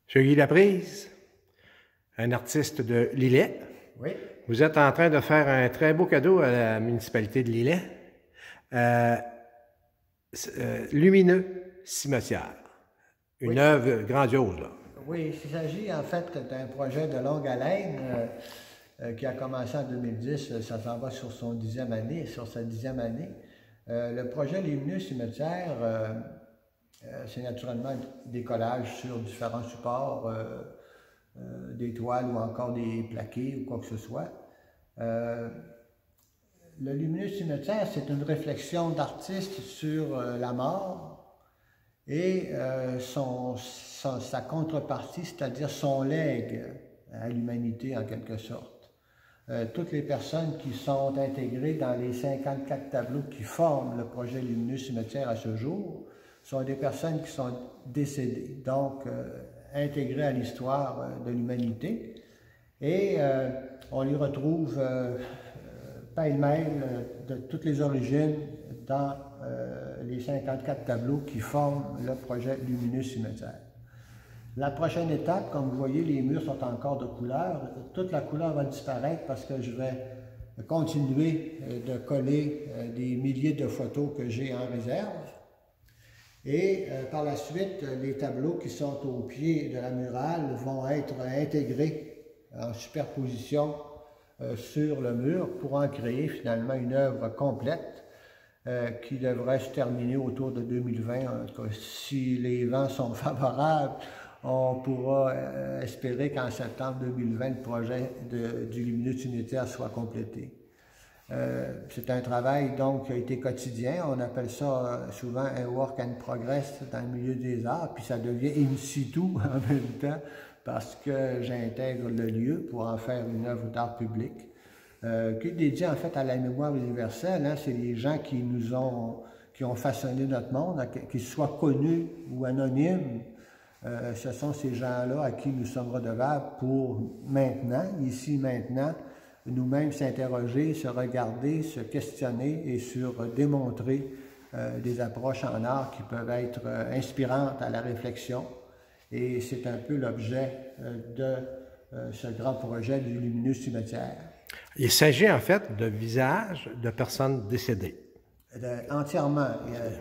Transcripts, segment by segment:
Monsieur Guy Laprise, un artiste de Lillet. Oui. Vous êtes en train de faire un très beau cadeau à la municipalité de Lillet. Lumineux Cimetière. Une œuvre grandiose, là. Oui, il s'agit en fait d'un projet de longue haleine qui a commencé en 2010. Ça s'en va sur sa 10e année. Le projet Lumineux Cimetière, c'est naturellement des collages sur différents supports, des toiles ou encore des plaqués ou quoi que ce soit. Le Lumineux Cimetière, c'est une réflexion d'artiste sur la mort et sa contrepartie, c'est-à-dire son legs à l'humanité en quelque sorte. Toutes les personnes qui sont intégrées dans les 54 tableaux qui forment le projet Lumineux Cimetière à ce jour sont des personnes qui sont décédées, donc intégrées à l'histoire de l'humanité. Et on les retrouve pêle-mêle de toutes les origines dans les 54 tableaux qui forment le projet Lumineux Cimetière. La prochaine étape, comme vous voyez, les murs sont encore de couleur. Toute la couleur va disparaître parce que je vais continuer de coller des milliers de photos que j'ai en réserve. Et par la suite, les tableaux qui sont au pied de la murale vont être intégrés en superposition sur le mur pour en créer finalement une œuvre complète qui devrait se terminer autour de 2020. En tout cas, si les vents sont favorables, on pourra espérer qu'en septembre 2020, le projet du Lumineux Cimetière soit complété. C'est un travail donc qui a été quotidien. On appelle ça souvent un work in progress dans le milieu des arts, puis ça devient in situ en même temps parce que j'intègre le lieu pour en faire une œuvre d'art public qui est dédiée en fait à la mémoire universelle. Hein. C'est les gens qui ont façonné notre monde, qu'ils soient connus ou anonymes. Ce sont ces gens-là à qui nous sommes redevables pour maintenant, ici maintenant, nous-mêmes s'interroger, se regarder, se questionner et sur démontrer des approches en art qui peuvent être inspirantes à la réflexion. Et c'est un peu l'objet de ce grand projet du Lumineux Cimetière. Il s'agit en fait de visages de personnes décédées. Entièrement.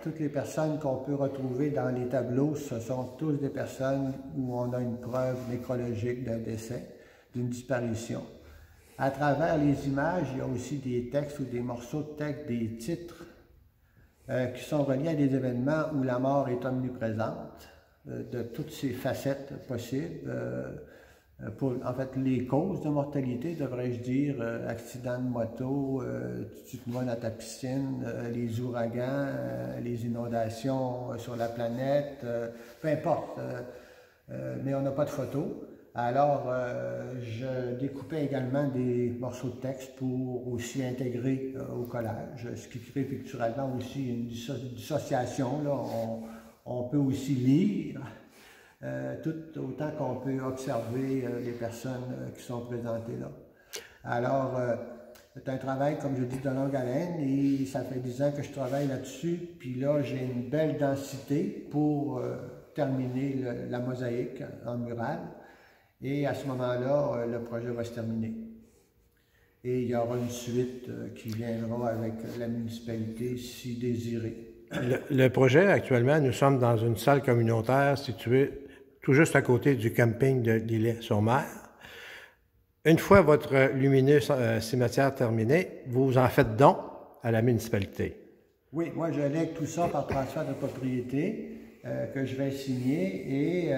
Toutes les personnes qu'on peut retrouver dans les tableaux, ce sont tous des personnes où on a une preuve nécrologique d'un décès, d'une disparition. À travers les images, il y a aussi des textes ou des morceaux de texte, des titres qui sont reliés à des événements où la mort est omniprésente, de toutes ces facettes possibles. En fait, les causes de mortalité, devrais-je dire, accident de moto, tu te noies dans ta piscine, les ouragans, les inondations sur la planète, peu importe, mais on n'a pas de photos. Alors, je découpais également des morceaux de texte pour aussi intégrer au collage, ce qui crée picturalement aussi une dissociation. Là. On peut aussi lire, tout autant qu'on peut observer les personnes qui sont présentées là. Alors, c'est un travail, comme je dis, de longue haleine et ça fait 10 ans que je travaille là-dessus. Puis là, j'ai une belle densité pour terminer la mosaïque en murale. Et à ce moment-là, le projet va se terminer. Et il y aura une suite qui viendra avec la municipalité si désirée. Le projet, actuellement, nous sommes dans une salle communautaire située tout juste à côté du camping de Lillet-sur-Mer. Une fois votre lumineux cimetière terminé, vous en faites don à la municipalité. Oui, moi je lègue tout ça par transfert de propriété que je vais signer et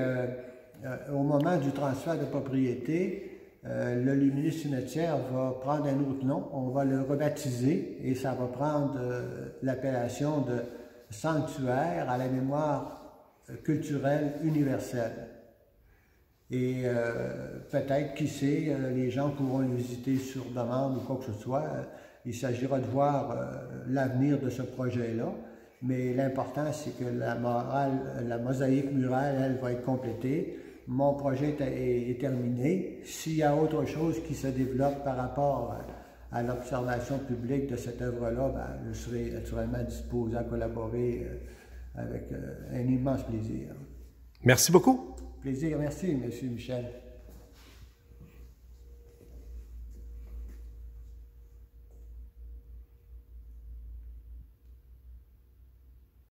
au moment du transfert de propriété, le lumineux cimetière va prendre un autre nom, on va le rebaptiser et ça va prendre l'appellation de sanctuaire à la mémoire culturelle universelle. Et peut-être, qui sait, les gens pourront le visiter sur demande ou quoi que ce soit. Il s'agira de voir l'avenir de ce projet-là. Mais l'important, c'est que la mosaïque murale, elle va être complétée. Mon projet est terminé. S'il y a autre chose qui se développe par rapport à l'observation publique de cette œuvre-là, ben, je serai naturellement disposé à collaborer avec un immense plaisir. Merci beaucoup. Plaisir. Merci, M. Michel.